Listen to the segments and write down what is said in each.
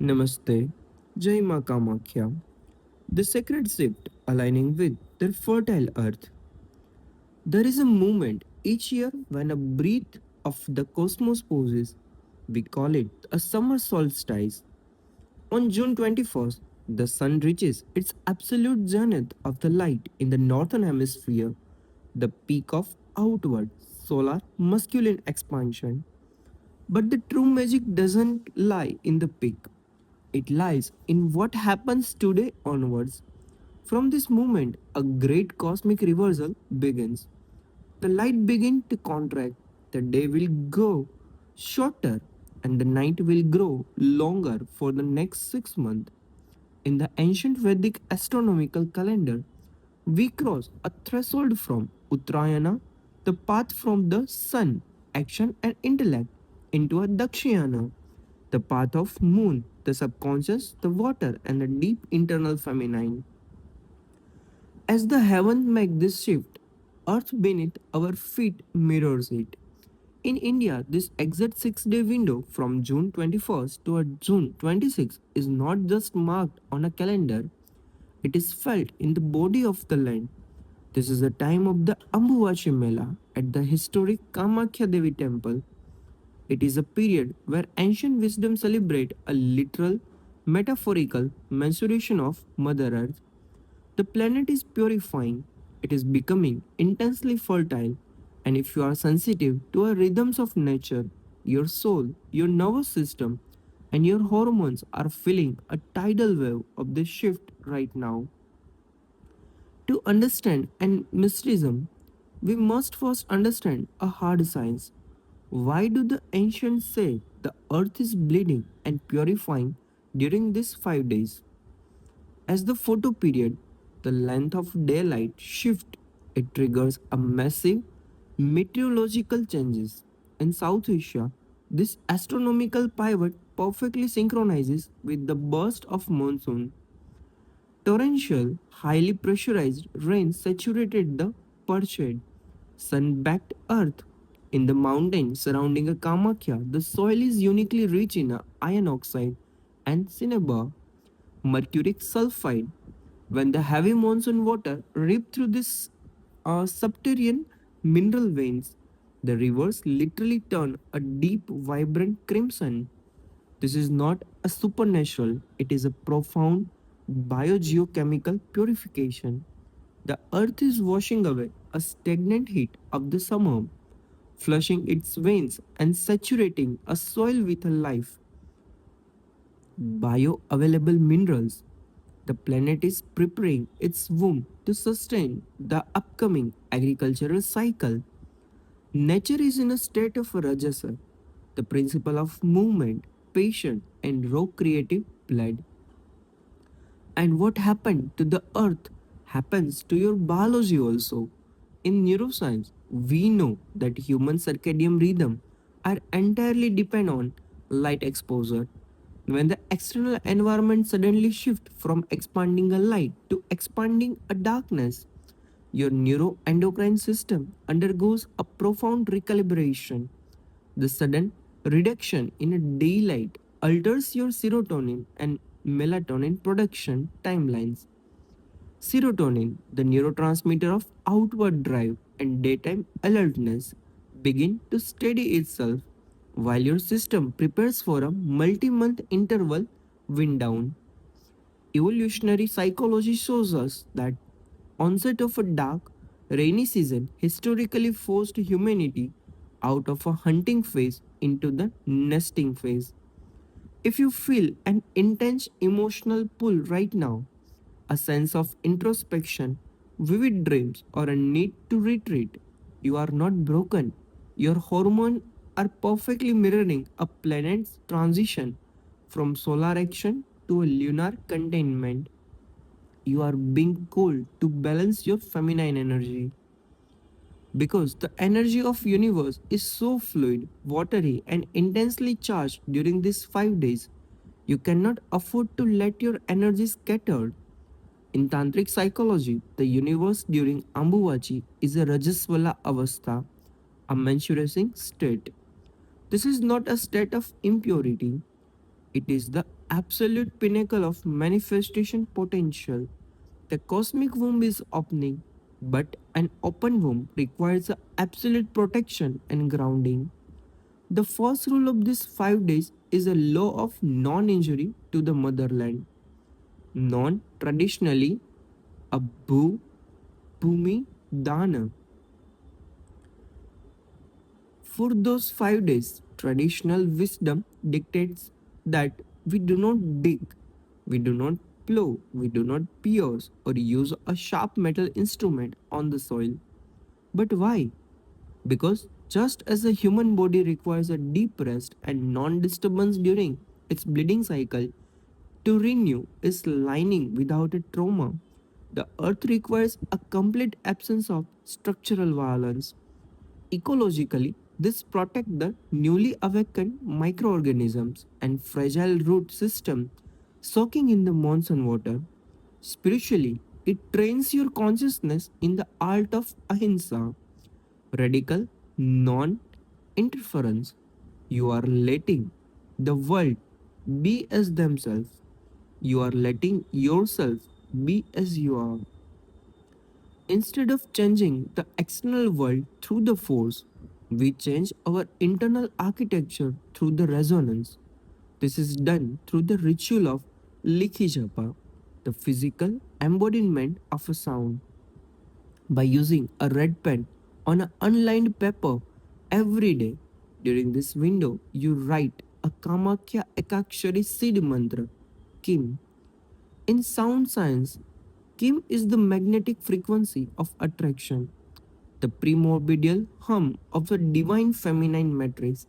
Namaste, Jai Ma Kamakhya, the sacred shift aligning with the fertile earth. There is a moment each year when a breath of the cosmos pauses. We call it a summer solstice. On June 21st, the sun reaches its absolute zenith of the light in the northern hemisphere, the peak of outward solar masculine expansion. But the true magic doesn't lie in the peak. It lies in what happens today onwards. From this moment, a great cosmic reversal begins. The light begins to contract, the day will go shorter, and the night will grow longer for the next 6 months. In the ancient Vedic astronomical calendar, we cross a threshold from Uttarayana, the path from the sun, action and intellect, into a Dakshinayana, the path of moon, the subconscious, the water, and the deep internal feminine. As the heavens make this shift, earth beneath our feet mirrors it. In India, this exact 6 day window from June 21st to June 26th is not just marked on a calendar, it is felt in the body of the land. This is the time of the Ambubachi Mela at the historic Kamakhya Devi Temple. It is a period where ancient wisdom celebrate a literal, metaphorical menstruation of Mother Earth. The planet is purifying, it is becoming intensely fertile, and if you are sensitive to the rhythms of nature, your soul, your nervous system, and your hormones are feeling a tidal wave of this shift right now. To understand and mysticism, we must first understand a hard science. Why do the ancients say the earth is bleeding and purifying during these 5 days? As the photo period, the length of daylight shift, it triggers a massive meteorological changes. In South Asia, this astronomical pivot perfectly synchronizes with the burst of monsoon. Torrential, highly pressurized rain saturated the parched, sun-baked earth. In the mountains surrounding a Kamakhya, the soil is uniquely rich in iron-oxide and mercuric sulfide. When the heavy monsoon water rip through these subterranean mineral veins, the rivers literally turn a deep, vibrant crimson. This is not a supernatural, it is a profound biogeochemical purification. The earth is washing away a stagnant heat of the summer, flushing its veins and saturating a soil with life. Bioavailable minerals. The planet is preparing its womb to sustain the upcoming agricultural cycle. Nature is in a state of rajasa, the principle of movement, patience, and raw creative blood. And what happened to the earth happens to your biology also. In neuroscience, we know that human circadian rhythm are entirely depend on light exposure. When the external environment suddenly shifts from expanding a light to expanding a darkness, your neuroendocrine system undergoes a profound recalibration. The sudden reduction in daylight alters your serotonin and melatonin production timelines. Serotonin, the neurotransmitter of outward drive and daytime alertness, begin to steady itself while your system prepares for a multi-month interval wind down. Evolutionary psychology shows us that onset of a dark, rainy season historically forced humanity out of a hunting phase into the nesting phase. If you feel an intense emotional pull right now, a sense of introspection, vivid dreams, or a need to retreat, you are not broken. Your hormones are perfectly mirroring a planet's transition from solar action to a lunar containment. You are being called to balance your feminine energy because the energy of universe is so fluid, watery and intensely charged during these 5 days. You cannot afford to let your energy scattered. In tantric psychology, the universe during Ambubachi is a Rajaswala Avastha, a menstruating state. This is not a state of impurity, It is the absolute pinnacle of manifestation potential. The cosmic womb is opening, but an open womb requires absolute protection and grounding. The first rule of these 5 days is a law of non injury to the motherland. Non traditionally, Abhu Bhumi Dana. For those 5 days, traditional wisdom dictates that we do not dig, we do not plow, we do not pierce or use a sharp metal instrument on the soil. But why? Because just as a human body requires a deep rest and non disturbance during its bleeding cycle to renew its lining without a trauma, the earth requires a complete absence of structural violence. Ecologically, this protects the newly awakened microorganisms and fragile root system soaking in the monsoon water. Spiritually, it trains your consciousness in the art of ahimsa, radical non interference. You are letting the world be as themselves. You are letting yourself be as you are. Instead of changing the external world through the force, we change our internal architecture through the resonance. This is done through the ritual of Likhi Japa, the physical embodiment of a sound. By using a red pen on an unlined paper every day, during this window, you write a Kamakhya Ekakshari seed mantra, Kim. In sound science, Kim is the magnetic frequency of attraction. The primordial hum of the divine feminine matrix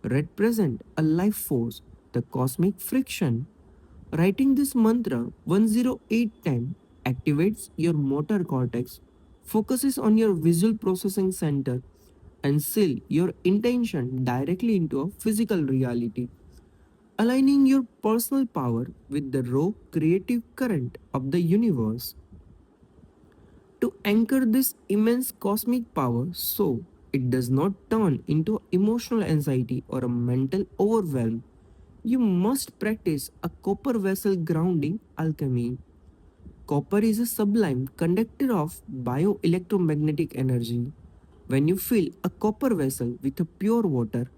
represent a life force, the cosmic friction. Writing this mantra 10810 activates your motor cortex, focuses on your visual processing center, and seal your intention directly into a physical reality, aligning your personal power with the raw creative current of the universe. To anchor this immense cosmic power so it does not turn into emotional anxiety or a mental overwhelm, you must practice a copper vessel grounding alchemy. Copper is a sublime conductor of bioelectromagnetic energy. When you fill a copper vessel with a pure water,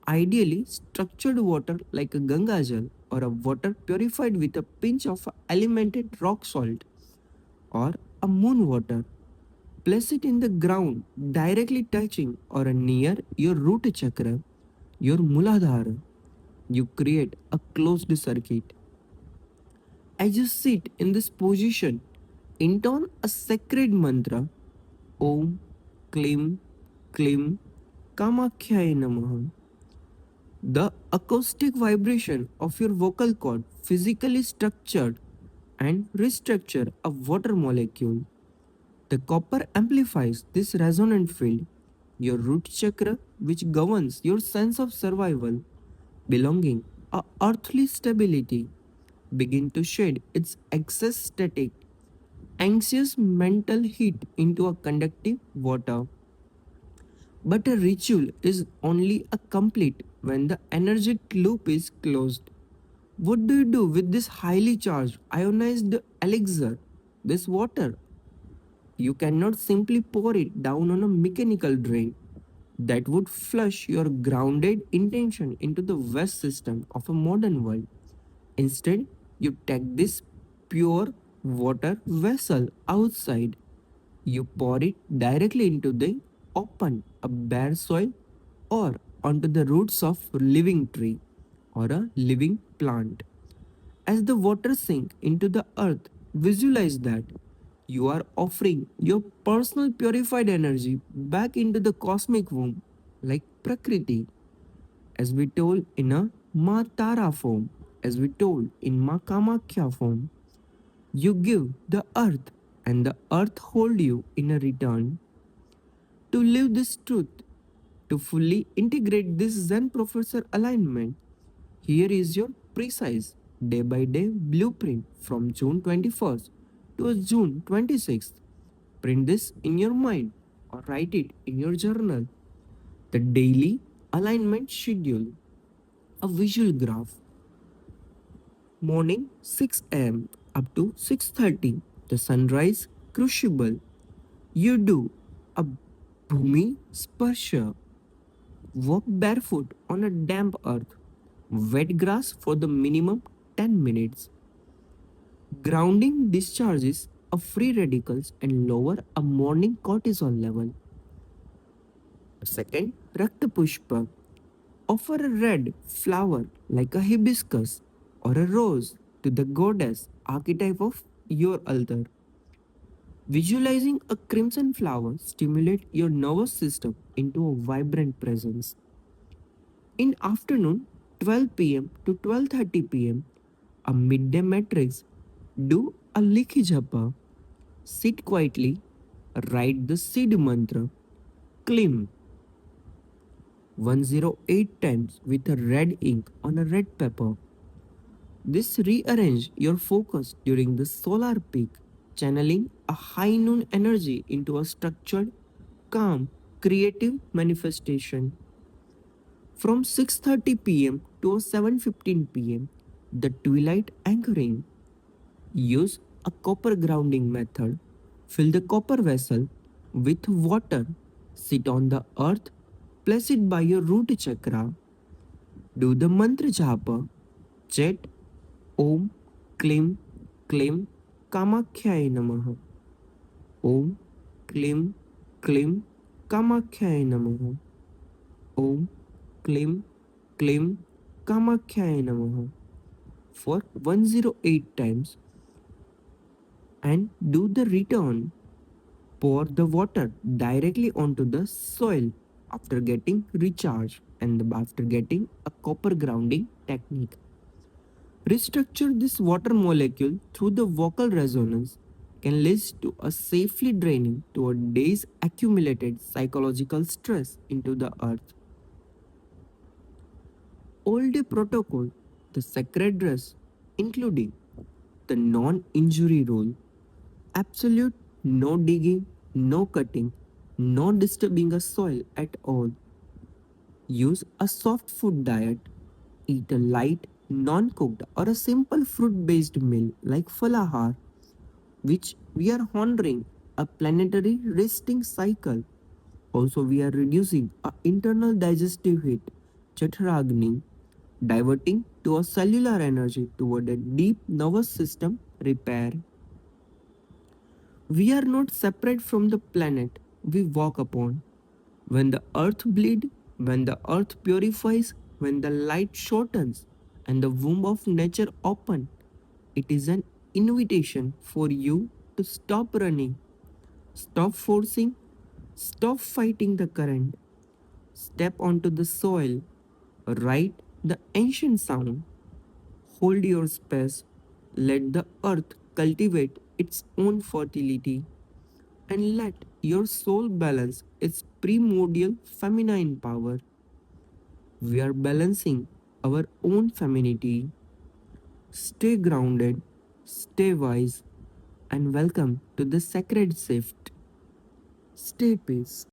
ideally structured water like a Ganga Jal or a water purified with a pinch of elemented rock salt or a moon water, place it in the ground directly touching or near your root chakra, your Muladhara. You create a closed circuit. As you sit in this position, intone a sacred mantra Om Klim Klim Kamakhya Namaha. The acoustic vibration of your vocal cord physically structured and restructure a water molecule. The copper amplifies this resonant field. Your root chakra, which governs your sense of survival, belonging, a earthly stability, begin to shed its excess static, anxious mental heat into a conductive water. But a ritual is only a complete when the energetic loop is closed. What do you do with this highly charged ionized elixir, this water? You cannot simply pour it down on a mechanical drain. That would flush your grounded intention into the West system of a modern world. Instead, you take this pure water vessel outside. You pour it directly into the open, a bare soil, or onto the roots of a living tree or a living plant. As the water sink into the earth, visualize that you are offering your personal purified energy back into the cosmic womb like Prakriti, as we told in a Ma Tara form, as we told in Ma Kamakhya form. You give the earth and the earth hold you in a return. To live this truth, to fully integrate this Zen professor alignment, here is your precise day by day blueprint from June 21st to June 26th. Print this in your mind or write it in your journal. The daily alignment schedule, a visual graph. Morning 6 a.m. up to 6:30. The sunrise crucible. You do a bhumi sparsha. Walk barefoot on a damp earth. Wet grass for the minimum 10 minutes. Grounding discharges of free radicals and lower a morning cortisol level. Second, Rakta Pushpa. Offer a red flower like a hibiscus or a rose to the goddess archetype of your altar. Visualizing a crimson flower stimulates your nervous system into a vibrant presence. In afternoon, 12 p.m. to 12:30 p.m., a midday matrix, do a likhi japa. Sit quietly, write the seed mantra, Klim 108 times with a red ink on a red paper. This rearrange your focus during the solar peak, channeling a high noon energy into a structured, calm, creative manifestation. From 6:30 p.m. to 7:15 p.m., the twilight anchoring. Use a copper grounding method. Fill the copper vessel with water. Sit on the earth. Place it by your root chakra. Do the mantra japa. Chet Om Klim Klim Kamakhya Namaha. Om Klim Klim Kamakhya Namaha. Om Klim Klim Kamakhya Namaha for 108 times and do the return. Pour the water directly onto the soil after getting recharged and after getting a copper grounding technique. Restructure this water molecule through the vocal resonance can lead to a safely draining to a day's accumulated psychological stress into the earth. All day protocol, the sacred dress, including the non-injury rule, absolute no digging, no cutting, no disturbing a soil at all. Use a soft food diet. Eat a light, non cooked, or a simple fruit based meal like falahar, which we are honoring a planetary resting cycle. Also, we are reducing our internal digestive heat, chaturagni, diverting to a cellular energy toward a deep nervous system repair. We are not separate from the planet we walk upon. When the earth bleeds, when the earth purifies, when the light shortens and the womb of nature opens, it is an invitation for you to stop running, stop forcing, stop fighting the current, step onto the soil, write the ancient sound, hold your space, let the earth cultivate its own fertility, and let your soul balance its primordial feminine power. We are balancing our own femininity. Stay grounded, stay wise, and welcome to the sacred shift. Stay peace.